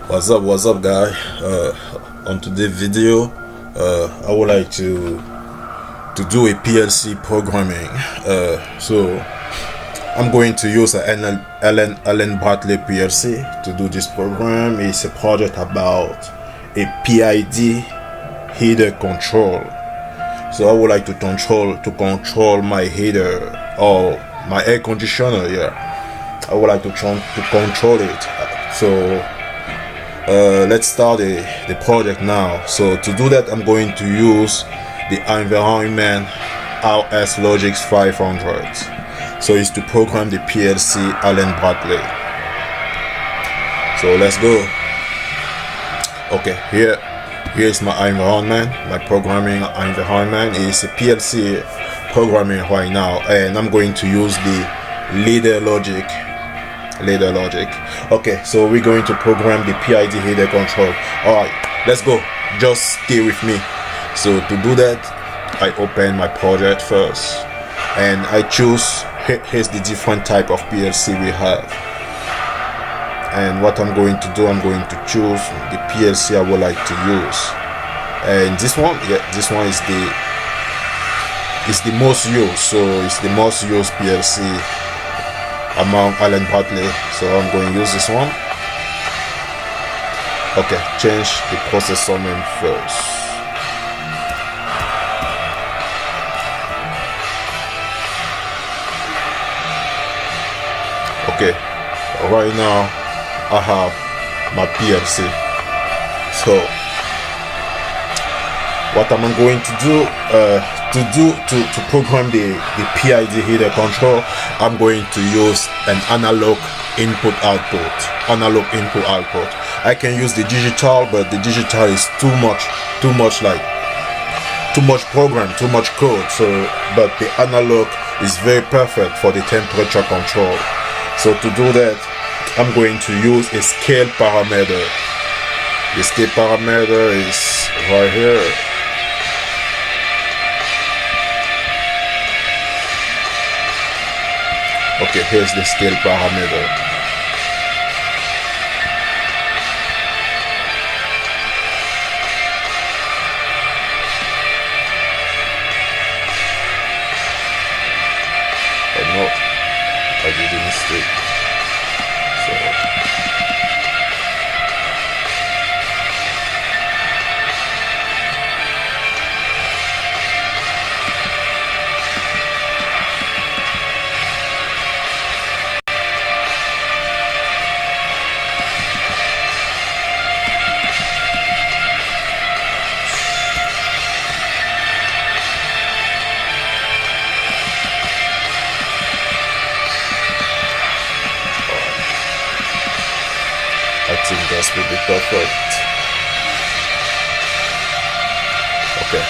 What's up guy? On today's video, I would like to do a PLC programming. So I'm going to use an Allen Bradley PLC to do this program. It's a project about a PID heater control. So I would like to control my heater or my air conditioner. I would like to control it. So let's start the project now. So to do that, I'm going to use the environment RSLogix 500. So it's to program the PLC Allen Bradley. So let's go. Okay, here's my environment. My programming environment is a PLC programming right now, and I'm going to use the RSLogix. Okay, so we're going to program the PID header control. Alright, let's go. Just stay with me. So to do that, I open my project first and I choose, here's the different type of PLC we have. And what I'm going to do, I'm going to choose the PLC I would like to use. And this one is the most used. So it's the most used PLC among Allen Bradley, so I'm going to use this one. Okay, change the processor name first. Okay, right now I have my PLC. So what am I going to do? To program the PID heater control, I'm going to use an analog input output. I can use the digital, but the digital is too much program, too much code. So, but the analog is very perfect for the temperature control. So to do that, I'm going to use a scale parameter. The scale parameter is right here. Okay, here's the scale parameter. Oh no, I did a mistake. I think that will be perfect. Okay.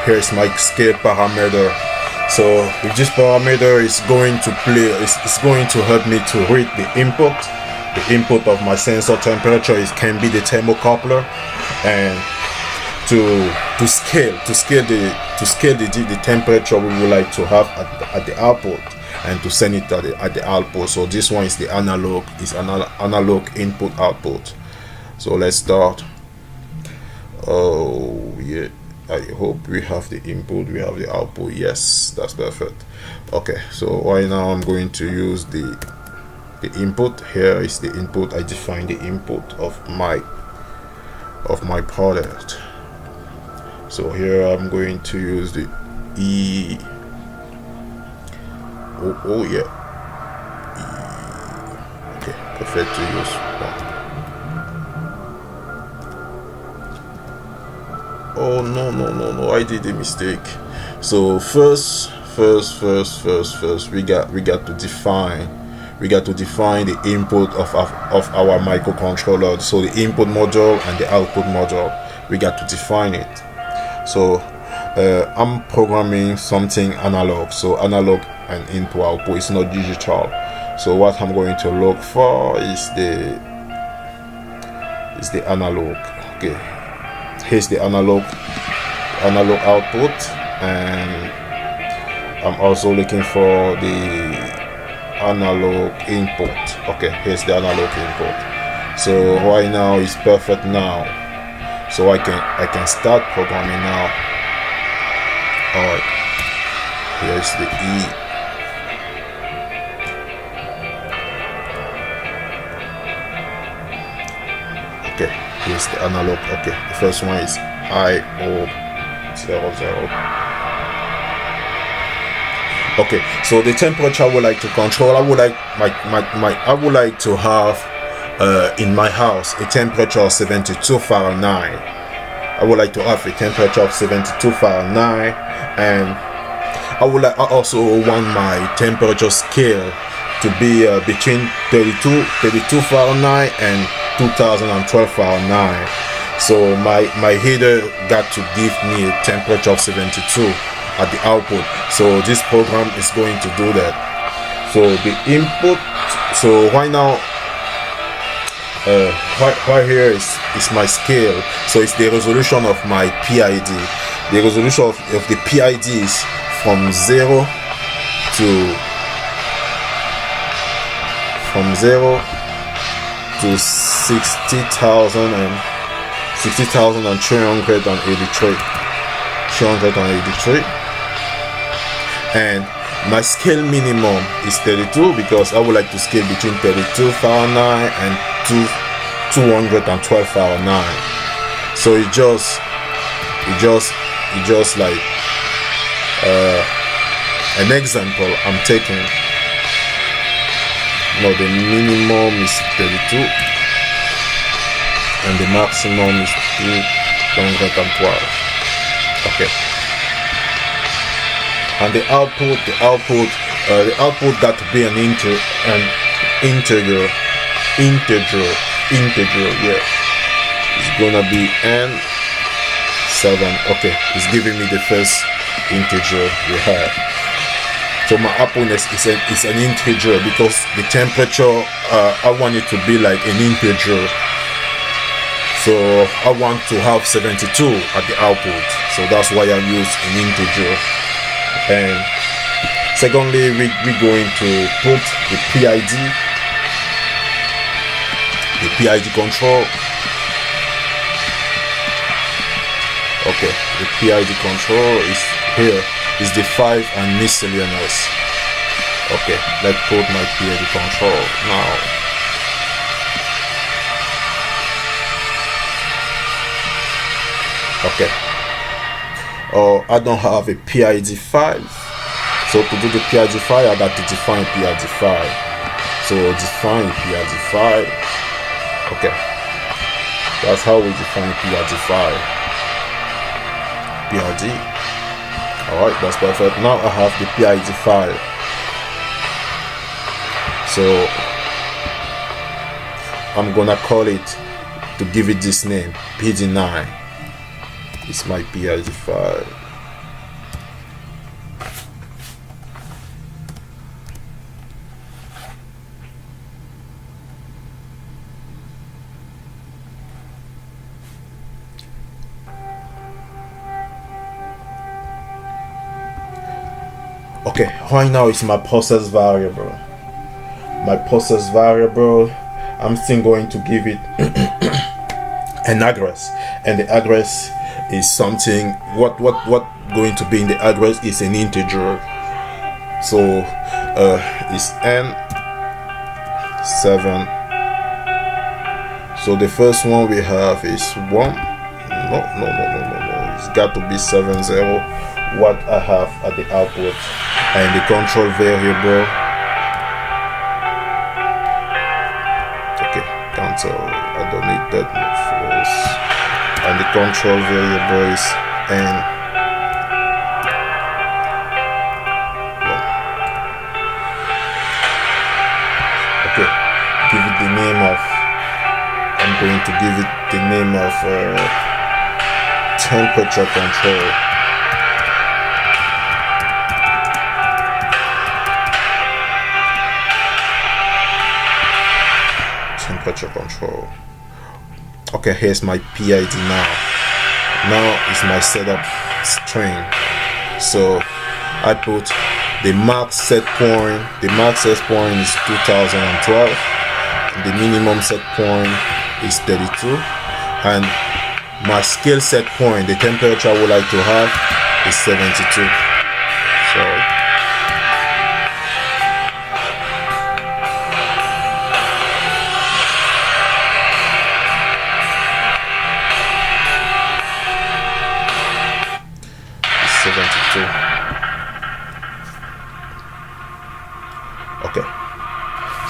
Here's my scale parameter. So with this parameter is going to it's going to help me to read the input. The input of my sensor temperature can be the thermocoupler, and to scale the temperature we would like to have at the output, and to send it at the output. So this one is the analog, analog input output. So let's start. Oh yeah, I hope we have the input, we have the output. Yes, that's perfect. Okay, so right now I'm going to use the input. Here is the input. I define the input of my product. So here I'm going to use the E. Oh yeah. E. Okay, perfect to use one. Oh no, I did a mistake. So first we got to define the input of our microcontroller. So the input module and the output module, we got to define it. So I'm programming something analog, so analog and input output is not digital. So what I'm going to look for is the is the analog. Okay, here's the analog output, and I'm also looking for the analog input. Okay, here's the analog input. So right now it's perfect now, so I can start programming now. All right, here's the E. Okay, here's the analog. Okay, the first one is IO00. Okay, so the temperature I would like to control, I would like I would like to have in my house a temperature of 72 Fahrenheit. I would like to have a temperature of 72 Fahrenheit, and I also want my temperature scale to be between 32 Fahrenheit and 2012 Fahrenheit. So my heater got to give me a temperature of 72 at the output. So this program is going to do that. So the input, so right now right here is my scale. So it's the resolution of my PID. The resolution of the PID is from 0 to 60,383. And my scale minimum is 32 because I would like to scale between 32 Fahrenheit and 212 Fahrenheit. So it just like an example I'm taking. No, the minimum is 32 and the maximum is 212. Okay. And the output got to be an integer. Yeah, it's gonna be n7. Okay, it's giving me the first integer we have. So my output is an integer because the temperature I want it to be like an integer. So I want to have 72 at the output. So that's why I use an integer. And secondly, we're going to put the PID control. Okay, the PID control is here. Is the 5 and miscellaneous. Okay, let's put my PID control now. Okay. Oh, I don't have a PID file. So to do the PID file, I got to define PID file. So define PID file. Okay. That's how we define PID file. PID. Alright, that's perfect. Now I have the PID file. So I'm gonna call it, to give it this name, PD9. It's my PID file. Okay, right now it's my process variable. My process variable, I'm still going to give it an address, and the address is something, what going to be in the address is an integer. So it's n7. So the first one we have is 1. No, it's got to be 70, what I have at the output. And the control variable, okay, cancel, I don't need that much force. And the control variable is n. Okay, give it the name of, I'm going to give it the name of temperature control. Temperature control. Okay, here's my PID now. Now is my setup string. So I put the max set point. The max set point is 2012. The minimum set point is 32. And my scale set point, the temperature I would like to have, is 72. Sorry. It's 72. Okay.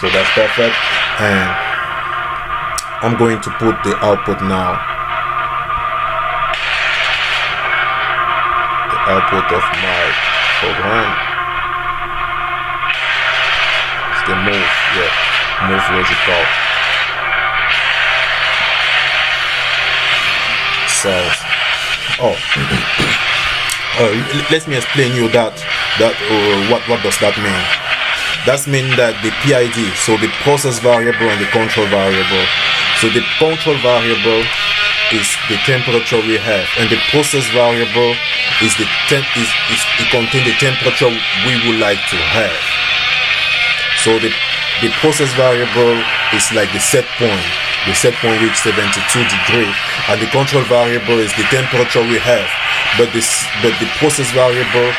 So that's perfect. And I'm going to put the output now. The output of my program. It's the move, yeah, move logical. So, let me explain you that what does that mean? That means that the PID, so the process variable and the control variable. So the control variable is the temperature we have, and the process variable is it contains the temperature we would like to have. So the process variable is like the set point. The set point which 72 degrees, and the control variable is the temperature we have. But the process variable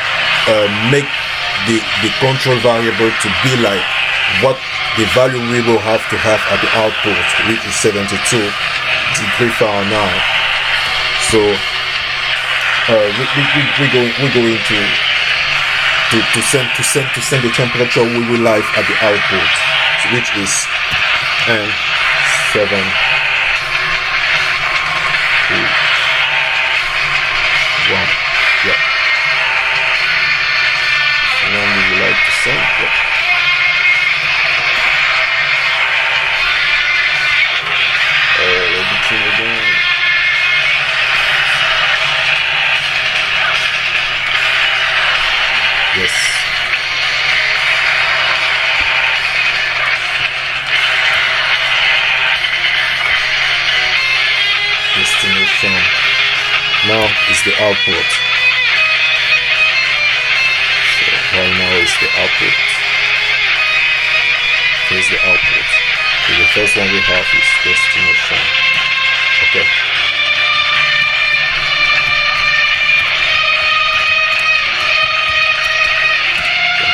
make the control variable to be like what the value we will have to have at the output, which is 72 degrees Fahrenheit. So we're going to send the temperature we will like at the output, which is 7 2 1, yeah. And then we would like to send, yeah. Everything again. Yes. Destination. Now is the output. So right now is the output. Here's the output. So the first one we have is destination. Okay.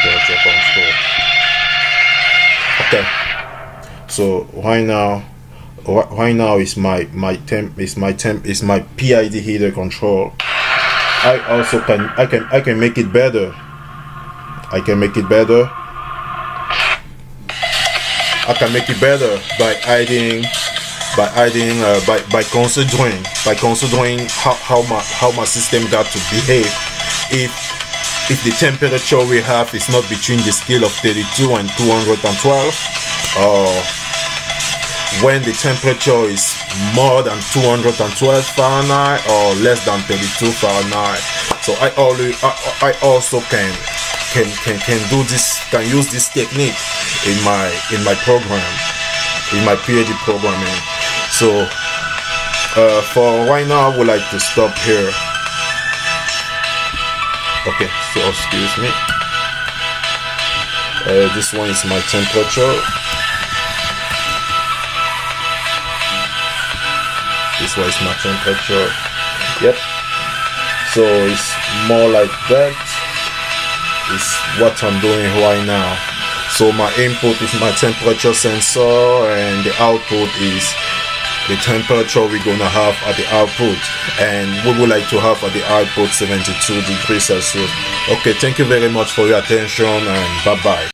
Temperature control. Okay. So right now is my PID heater control. I can make it better. I can make it better by considering how my system got to behave if the temperature we have is not between the scale of 32 and 212, or when the temperature is more than 212 Fahrenheit or less than 32 Fahrenheit. So I also can do this, can use this technique in my program, in my PID programming. So for right now I would like to stop here. Okay, so excuse me. This one is my temperature. This one is my temperature. Yep. So it's more like that. Is what I'm doing right now. So my input is my temperature sensor, and the output is the temperature we're gonna have at the output, and we would like to have at the output 72 degrees Celsius. Okay, thank you very much for your attention, and bye bye.